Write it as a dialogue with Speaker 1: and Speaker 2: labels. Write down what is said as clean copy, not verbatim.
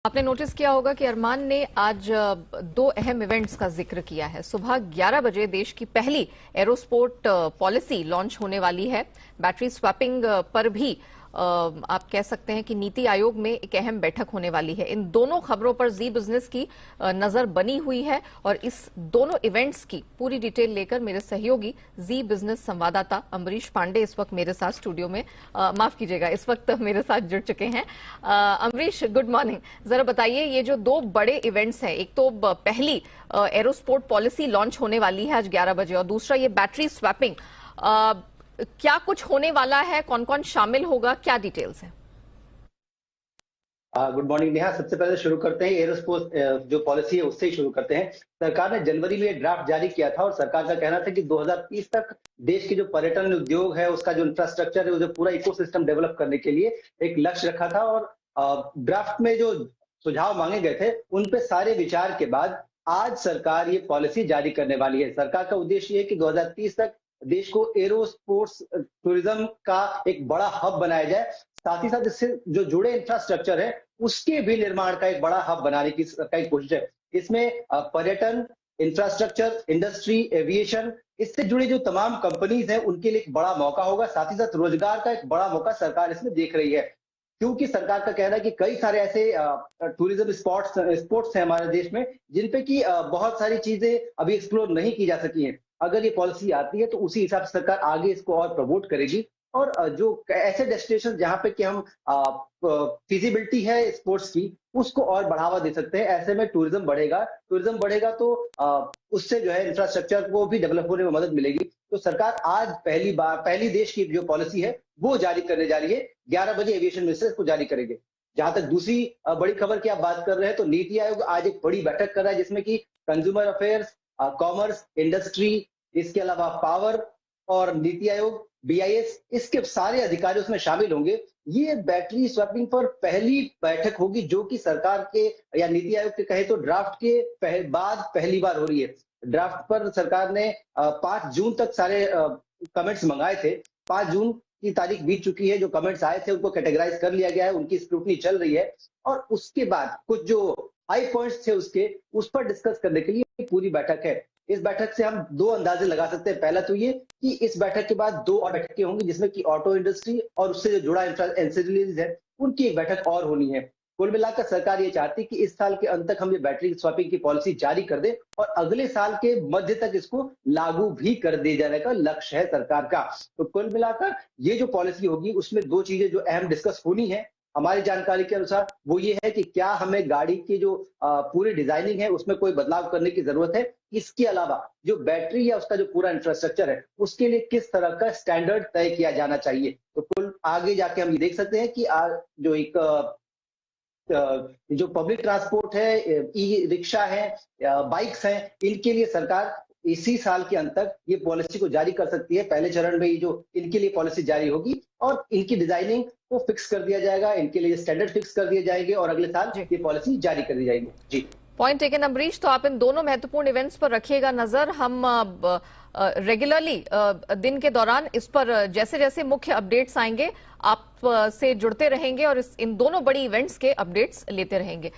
Speaker 1: आपने नोटिस किया होगा कि अरमान ने आज दो अहम इवेंट्स का जिक्र किया है। सुबह 11 बजे देश की पहली एरोस्पोर्ट पॉलिसी लॉन्च होने वाली है। बैटरी स्वैपिंग पर भी आप कह सकते हैं कि नीति आयोग में एक अहम बैठक होने वाली है। इन दोनों खबरों पर जी बिजनेस की नजर बनी हुई है और इस दोनों इवेंट्स की पूरी डिटेल लेकर मेरे सहयोगी जी बिजनेस संवाददाता अमरीश पांडे इस वक्त मेरे साथ स्टूडियो में माफ कीजिएगा, इस वक्त मेरे साथ जुड़ चुके हैं। Amrish, good morning. जरा बताइए, ये जो दो बड़े इवेंट्स हैं, एक तो पहली एरोस्पोर्ट पॉलिसी लॉन्च होने वाली है आज 11 बजे और दूसरा ये बैटरी स्वैपिंग, क्या कुछ होने वाला है, कौन कौन शामिल होगा, क्या डिटेल्स है?
Speaker 2: Good morning Neha. सबसे पहले शुरू करते हैं एरोस्पेस जो पॉलिसी है उससे ही शुरू करते हैं। सरकार ने जनवरी में ड्राफ्ट जारी किया था और सरकार का कहना था कि 2030 तक देश के जो पर्यटन उद्योग है, उसका जो इंफ्रास्ट्रक्चर है, जो पूरा इकोसिस्टम डेवलप करने के लिए एक लक्ष्य रखा था। और ड्राफ्ट में जो सुझाव मांगे गए थे उन पे सारे विचार के बाद आज सरकार ये पॉलिसी जारी करने वाली है। सरकार का उद्देश्य ये है कि 2030 तक देश को एरो स्पोर्ट्स टूरिज्म का एक बड़ा हब बनाया जाए। साथ ही साथ इससे जो जुड़े इंफ्रास्ट्रक्चर है उसके भी निर्माण का एक बड़ा हब बनाने की कोशिश है। इसमें पर्यटन, इंफ्रास्ट्रक्चर, इंडस्ट्री, एविएशन, इससे जुड़ी जो तमाम कंपनीज हैं उनके लिए एक बड़ा मौका होगा। साथ ही साथ रोजगार का एक बड़ा मौका सरकार इसमें देख रही है, क्योंकि सरकार का कहना है कि कई सारे ऐसे टूरिज्म स्पॉट्स हैं हमारे देश में जिनपे की बहुत सारी चीजें अभी एक्सप्लोर नहीं की जा सकी हैं। अगर ये पॉलिसी आती है तो उसी हिसाब से सरकार आगे इसको और प्रमोट करेगी और जो ऐसे डेस्टिनेशन जहां पे कि हम फिजिबिलिटी है स्पोर्ट्स की, उसको और बढ़ावा दे सकते हैं। ऐसे में टूरिज्म बढ़ेगा तो उससे जो है इंफ्रास्ट्रक्चर को भी डेवलप होने में मदद मिलेगी। तो सरकार आज पहली देश की जो पॉलिसी है वो जारी करने जा रही है। 11 बजे एविएशन मिनिस्टर को जारी करेंगे। जहां तक दूसरी बड़ी खबर की आप बात कर रहे हैं तो नीति आयोग आज एक बड़ी बैठक कर रहा है जिसमें कि कंज्यूमर अफेयर्स, कॉमर्स, इंडस्ट्री, इसके अलावा पावर और नीति आयोग, बीआईएस, इसके सारे अधिकारी उसमें शामिल होंगे। ये बैटरी स्वैपिंग पर पहली बैठक होगी जो कि सरकार के या नीति आयोग के कहे तो ड्राफ्ट के बाद पहली बार हो रही है। ड्राफ्ट पर सरकार ने 5 जून तक सारे कमेंट्स मंगाए थे। 5 जून की तारीख बीत चुकी है। जो कमेंट्स आए थे उनको कैटेगराइज कर लिया गया है, उनकी स्क्रूटनी चल रही है और उसके बाद कुछ जो हाई पॉइंट्स थे उसके उस पर डिस्कस करने के लिए पूरी बैठक है। इस बैठक से हम दो अंदाजे लगा सकते हैं। पहला तो ये कि इस बैठक के बाद दो और बैठकें होंगी जिसमें कि ऑटो इंडस्ट्री और उससे जो जुड़ा एंसिलरीज है उनकी एक बैठक और होनी है। कुल मिलाकर सरकार ये चाहती है कि इस साल के अंत तक हम ये बैटरी स्वैपिंग की पॉलिसी जारी कर दें और अगले साल के मध्य तक इसको लागू भी कर दिए जाने का लक्ष्य है सरकार का। तो कुल मिलाकर ये जो पॉलिसी होगी उसमें दो चीजें जो अहम डिस्कस होनी है हमारी जानकारी के अनुसार, वो ये है कि क्या हमें गाड़ी की जो पूरी डिजाइनिंग है उसमें कोई बदलाव करने की जरूरत है। इसके अलावा जो बैटरी या उसका जो पूरा इंफ्रास्ट्रक्चर है उसके लिए किस तरह का स्टैंडर्ड तय किया जाना चाहिए। तो कुल आगे जाके हम ये देख सकते हैं कि जो एक जो पब्लिक ट्रांसपोर्ट है, ई रिक्शा है, बाइक्स हैं, इनके लिए सरकार इसी साल के अंत तक ये पॉलिसी को जारी कर सकती है। पहले चरण में ये जो इनके लिए पॉलिसी जारी होगी और इनकी डिजाइनिंग को फिक्स कर दिया जाएगा, इनके लिए स्टैंडर्ड फिक्स कर दिए जाएंगे और अगले साल ये पॉलिसी जारी कर दी जाएगी। जी,
Speaker 1: पॉइंट टेकन अमरीश। तो आप इन दोनों महत्वपूर्ण इवेंट्स पर रखिएगा नजर। हम रेगुलरली दिन के दौरान इस पर जैसे जैसे मुख्य अपडेट्स आएंगे आप से जुड़ते रहेंगे और इन दोनों बड़ी इवेंट्स के अपडेट्स लेते रहेंगे।